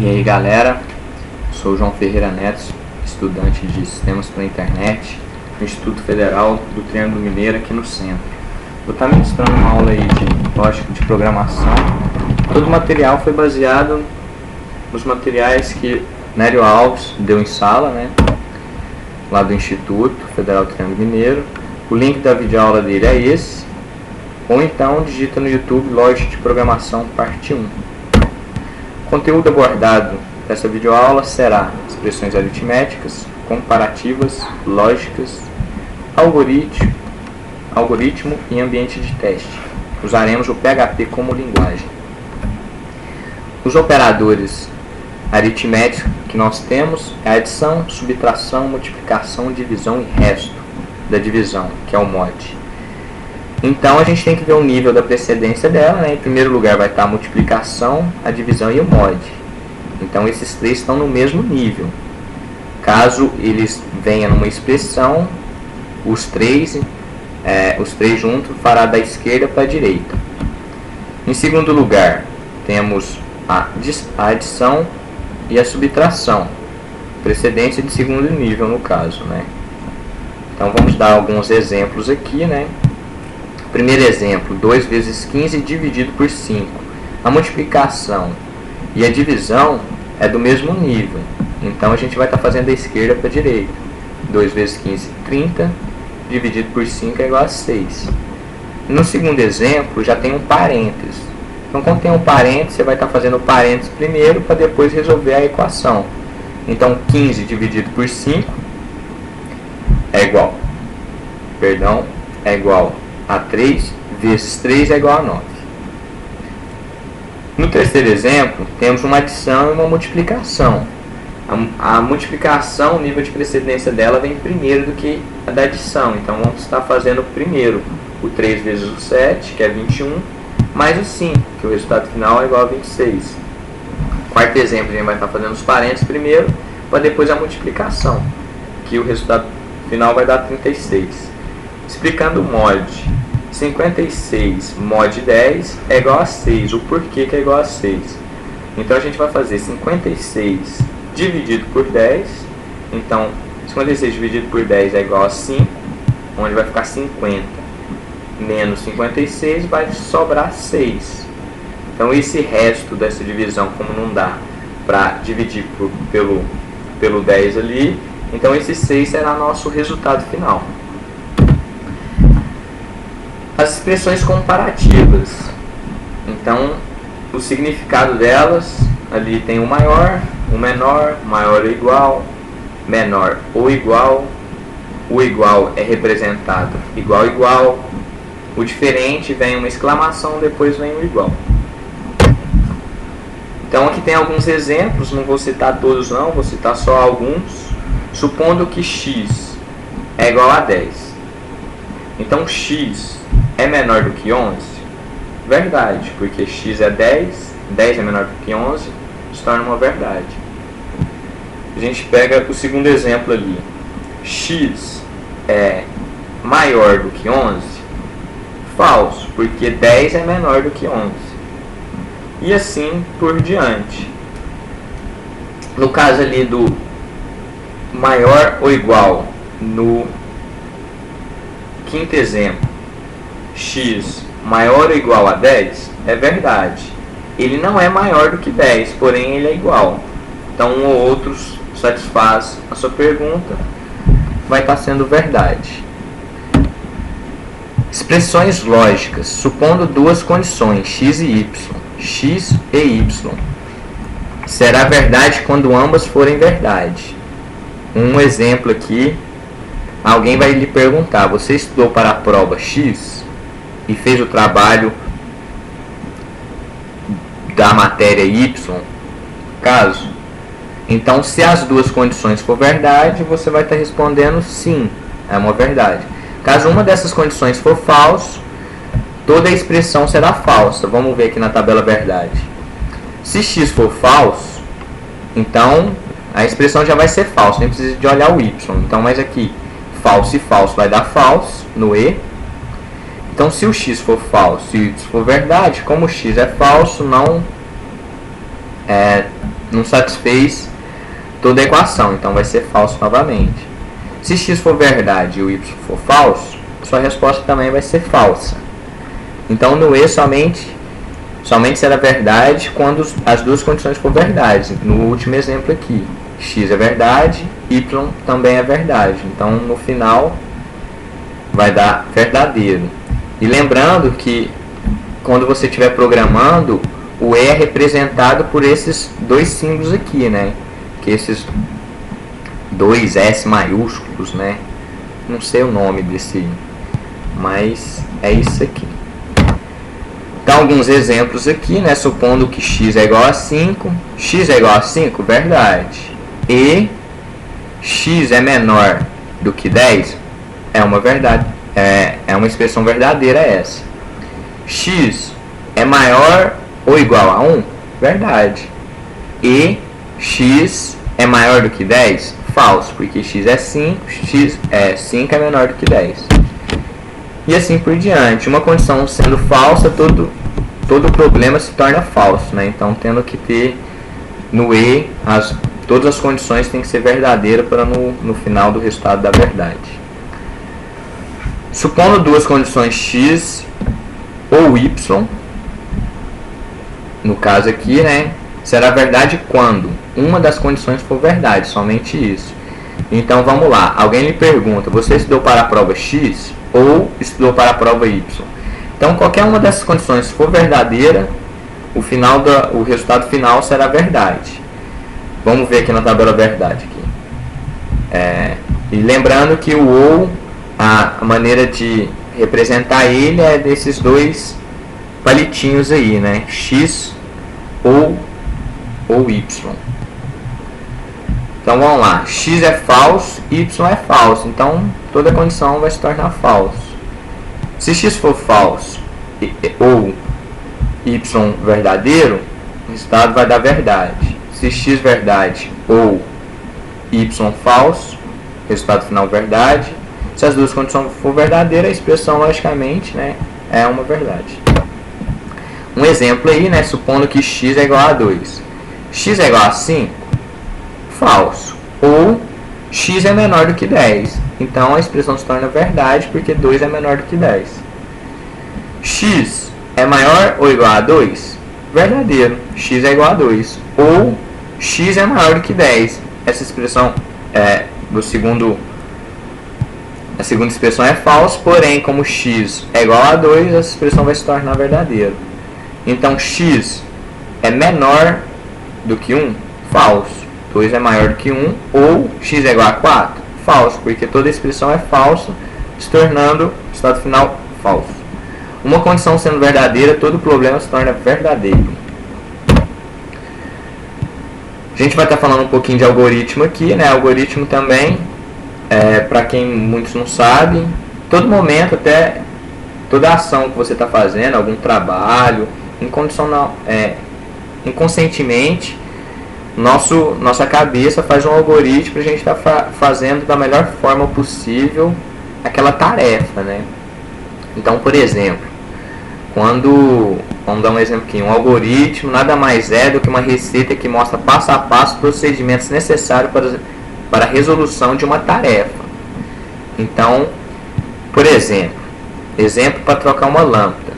E aí galera, sou o João Ferreira Neto, estudante de Sistemas para Internet no Instituto Federal do Triângulo Mineiro aqui no centro. Eu estou ministrando uma aula aí de lógica de programação. Todo o material foi baseado nos materiais que Nério Alves deu em sala, né? Lá do Instituto Federal do Triângulo Mineiro. O link da videoaula dele é esse. Ou então digita no YouTube Lógica de Programação Parte 1. O conteúdo abordado nessa videoaula será expressões aritméticas, comparativas, lógicas, algoritmo e ambiente de teste. Usaremos o PHP como linguagem. Os operadores aritméticos que nós temos é adição, subtração, multiplicação, divisão e resto da divisão, que é o mod. Então a gente tem que ver o nível da precedência dela, né? Em primeiro lugar vai estar a multiplicação, a divisão e o mod. Então esses três estão no mesmo nível. Caso eles venham numa expressão, os três juntos fará da esquerda para a direita. Em segundo lugar, temos a adição e a subtração, precedência de segundo nível no caso, né? Então vamos dar alguns exemplos aqui, né? Primeiro exemplo, 2 vezes 15 dividido por 5. A multiplicação e a divisão é do mesmo nível. Então a gente vai estar fazendo da esquerda para a direita. 2 vezes 15, 30. Dividido por 5 é igual a 6. No segundo exemplo, já tem um parênteses. Então quando tem um parênteses, você vai estar fazendo o parênteses primeiro para depois resolver a equação. Então 15 dividido por 5 é igual a 3 vezes 3 é igual a 9. No terceiro exemplo, temos uma adição e uma multiplicação. A multiplicação, o nível de precedência dela vem primeiro do que a da adição. Então vamos estar fazendo primeiro o 3 vezes o 7, que é 21, mais o 5, que o resultado final é igual a 26. Quarto exemplo, a gente vai estar fazendo os parênteses primeiro, para depois a multiplicação, que o resultado final vai dar 36. Explicando o mod, 56 mod 10 é igual a 6. O porquê que é igual a 6? Então a gente vai fazer 56 dividido por 10. Então 56 dividido por 10 é igual a 5, onde vai ficar 50 menos 56, vai sobrar 6. Então esse resto dessa divisão, como não dá para dividir pelo 10 ali, então esse 6 será nosso resultado final. As expressões comparativas. Então, o significado delas, ali tem o maior, o menor, maior ou igual, menor ou igual, o igual é representado igual, igual, o diferente vem uma exclamação, depois vem o igual. Então aqui tem alguns exemplos, não vou citar todos não, vou citar só alguns. Supondo que x é igual a 10. Então x é menor do que 11? Verdade, porque x é 10, 10 é menor do que 11, se torna uma verdade. A gente pega o segundo exemplo ali. X é maior do que 11? Falso, porque 10 é menor do que 11. E assim por diante. No caso ali do maior ou igual, no quinto exemplo, x maior ou igual a 10, é verdade. Ele não é maior do que 10, porém ele é igual. Então um ou outro satisfaz a sua pergunta, vai estar sendo verdade. Expressões lógicas, supondo duas condições, x e y. X e y. Será verdade quando ambas forem verdade. Um exemplo aqui, alguém vai lhe perguntar, você estudou para a prova X e fez o trabalho da matéria Y? Caso. Então, se as duas condições for verdade, você vai estar respondendo sim, é uma verdade. Caso uma dessas condições for falso, toda a expressão será falsa. Vamos ver aqui na tabela verdade. Se x for falso, então a expressão já vai ser falsa, nem precisa de olhar o y. Então, mas aqui, falso e falso vai dar falso no e. Então, se o x for falso e o y for verdade, como o x é falso, não satisfez toda a equação, então vai ser falso novamente. Se x for verdade e o y for falso, sua resposta também vai ser falsa. Então no E somente será verdade quando as duas condições for verdade. No último exemplo aqui, x é verdade, y também é verdade. Então no final vai dar verdadeiro. E lembrando que quando você estiver programando, o E é representado por esses dois símbolos aqui, né? Que esses dois S maiúsculos, né? Não sei o nome desse, mas é isso aqui. Então, alguns exemplos aqui, né? Supondo que x é igual a 5. X é igual a 5? Verdade. E x é menor do que 10? É uma verdade. É uma expressão verdadeira essa. X é maior ou igual a 1? Verdade. E x é maior do que 10? Falso, porque x é 5, 5 é menor do que 10. E assim por diante. Uma condição sendo falsa, todo problema se torna falso, né? Então, tendo que ter no E, todas as condições têm que ser verdadeiras para no final do resultado da verdade. Supondo duas condições x ou y, no caso aqui, né? Será verdade quando uma das condições for verdade, somente isso. Então vamos lá, alguém lhe pergunta, você estudou para a prova X ou estudou para a prova Y? Então qualquer uma dessas condições, se for verdadeira, o resultado final será verdade. Vamos ver aqui na tabela verdade. E lembrando que o ou, a maneira de representar ele é desses dois palitinhos aí, né? X ou y. Então vamos lá, x é falso, y é falso, então toda condição vai se tornar falso. Se x for falso ou y verdadeiro, o resultado vai dar verdade. Se x verdade ou y falso, resultado final verdade. Se as duas condições for verdadeiras, a expressão logicamente, né, é uma verdade. Um exemplo aí, né, supondo que x é igual a 2. X é igual a 5? Falso. Ou x é menor do que 10. Então a expressão se torna verdade porque 2 é menor do que 10. X é maior ou igual a 2? Verdadeiro. X é igual a 2. Ou x é maior do que 10. Essa expressão a segunda expressão é falsa, porém como x é igual a 2, essa expressão vai se tornar verdadeira. Então x é menor do que 1? Falso. 2 é maior do que 1. Ou x é igual a 4? Falso, porque toda expressão é falsa, se tornando o estado final falso. Uma condição sendo verdadeira, todo problema se torna verdadeiro. A gente vai estar falando um pouquinho de algoritmo aqui, né? Algoritmo também, para quem muitos não sabem, todo momento, até toda ação que você está fazendo, algum trabalho, inconscientemente, nossa cabeça faz um algoritmo para a gente estar fazendo da melhor forma possível aquela tarefa, né? Então, por exemplo, vamos dar um exemplo aqui, um algoritmo nada mais é do que uma receita que mostra passo a passo os procedimentos necessários para a resolução de uma tarefa. Então, por exemplo para trocar uma lâmpada.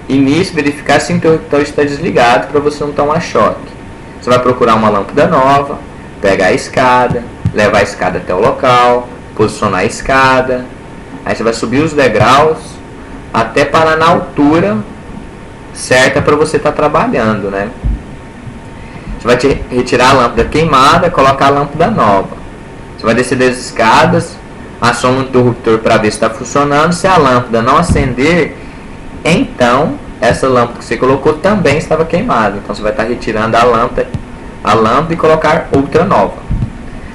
Início, verificar se o interruptor está desligado para você não tomar choque. Você vai procurar uma lâmpada nova, pegar a escada, levar a escada até o local, posicionar a escada, aí você vai subir os degraus até parar na altura certa para você estar trabalhando, né? Você vai retirar a lâmpada queimada, colocar a lâmpada nova. Você vai descer das escadas, aciona o interruptor para ver se está funcionando. Se a lâmpada não acender, então essa lâmpada que você colocou também estava queimada. Então você vai estar retirando a lâmpada e colocar outra nova.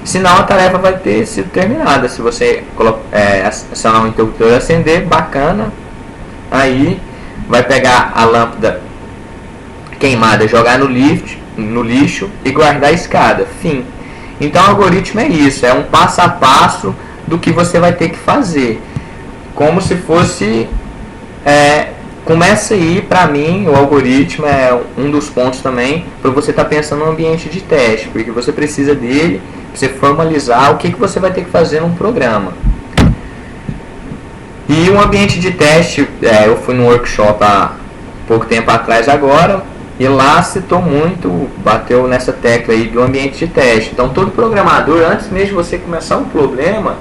Senão a tarefa vai ter sido terminada. Se você acionar o interruptor e acender, bacana. Aí vai pegar a lâmpada queimada, jogar no lixo e guardar a escada. Fim. Então o algoritmo é isso, é um passo a passo do que você vai ter que fazer. Como se fosse começa aí, para mim, o algoritmo é um dos pontos também para você estar pensando no ambiente de teste, porque você precisa dele para você formalizar o que você vai ter que fazer num programa. E um ambiente de teste, eu fui num workshop há pouco tempo atrás agora, e lá citou muito, bateu nessa tecla aí do ambiente de teste. Então todo programador, antes mesmo de você começar um problema,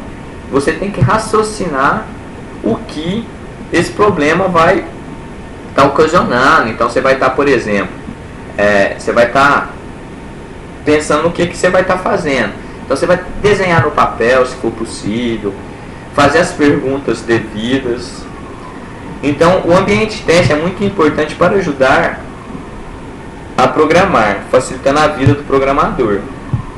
você tem que raciocinar o que esse problema vai estar ocasionando. Então você vai estar, por exemplo, você vai estar pensando no que você vai estar fazendo. Então você vai desenhar no papel, se for possível, fazer as perguntas devidas. Então o ambiente de teste é muito importante para ajudar a programar, facilitando a vida do programador,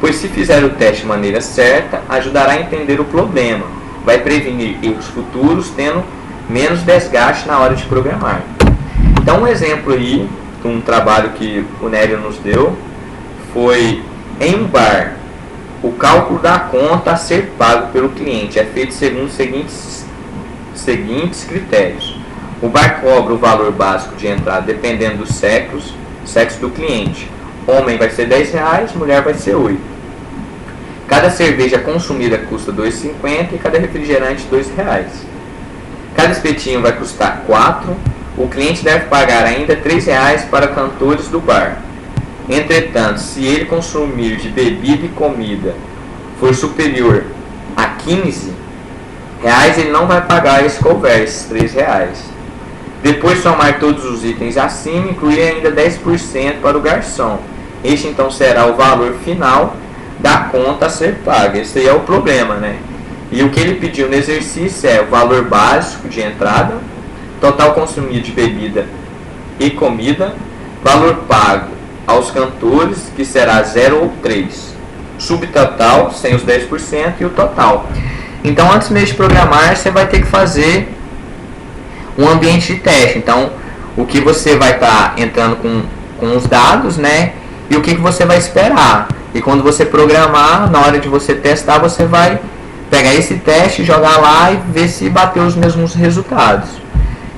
pois se fizer o teste de maneira certa, ajudará a entender o problema, vai prevenir erros futuros, tendo menos desgaste na hora de programar. Então um exemplo aí, de um trabalho que o Nélio nos deu, foi em um bar. O cálculo da conta a ser pago pelo cliente é feito segundo os seguintes critérios. O bar cobra o valor básico de entrada dependendo do sexo do cliente. Homem vai ser R$10, mulher vai ser 8. Cada cerveja consumida custa R$2,50 e cada refrigerante R$2. Cada espetinho vai custar 4. O cliente deve pagar ainda R$3 para cantores do bar. Entretanto, se ele consumir de bebida e comida for superior a R$15, ele não vai pagar esse cover, esses R$3. Depois de somar todos os itens acima, incluir ainda 10% para o garçom. Este então será o valor final da conta a ser paga. Esse aí é o problema, né? E o que ele pediu no exercício é o valor básico de entrada, total consumido de bebida e comida, valor pago aos cantores, que será 0 ou 3, subtotal, sem os 10%, e o total. Então, antes mesmo de programar, você vai ter que fazer um ambiente de teste. Então, o que você vai estar entrando com os dados, né? E o que você vai esperar. E quando você programar, na hora de você testar, você vai pegar esse teste, jogar lá e ver se bateu os mesmos resultados.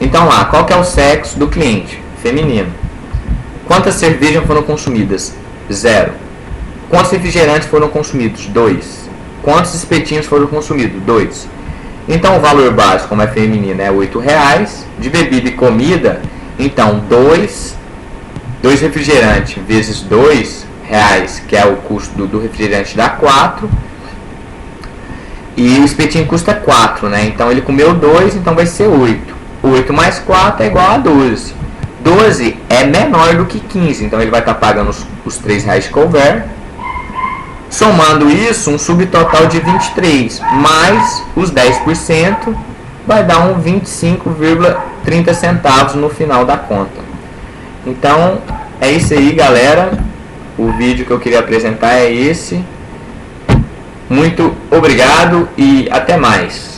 Então lá, qual que é o sexo do cliente? Feminino. Quantas cervejas foram consumidas? 0. Quantos refrigerantes foram consumidos? 2. Quantos espetinhos foram consumidos? 2. Então o valor básico, como é feminino, é R$8. De bebida e comida, então 2 refrigerantes vezes R$2, que é o custo do refrigerante, dá 4. E o espetinho custa 4, né? Então ele comeu 2, então vai ser 8. 8 mais 4 é igual a 12. 12 é menor do que 15, então ele vai estar pagando os R$3 de cover. Somando isso, um subtotal de 23, mais os 10%, vai dar um 25,30 centavos no final da conta. Então, é isso aí, galera. O vídeo que eu queria apresentar é esse. Muito obrigado e até mais.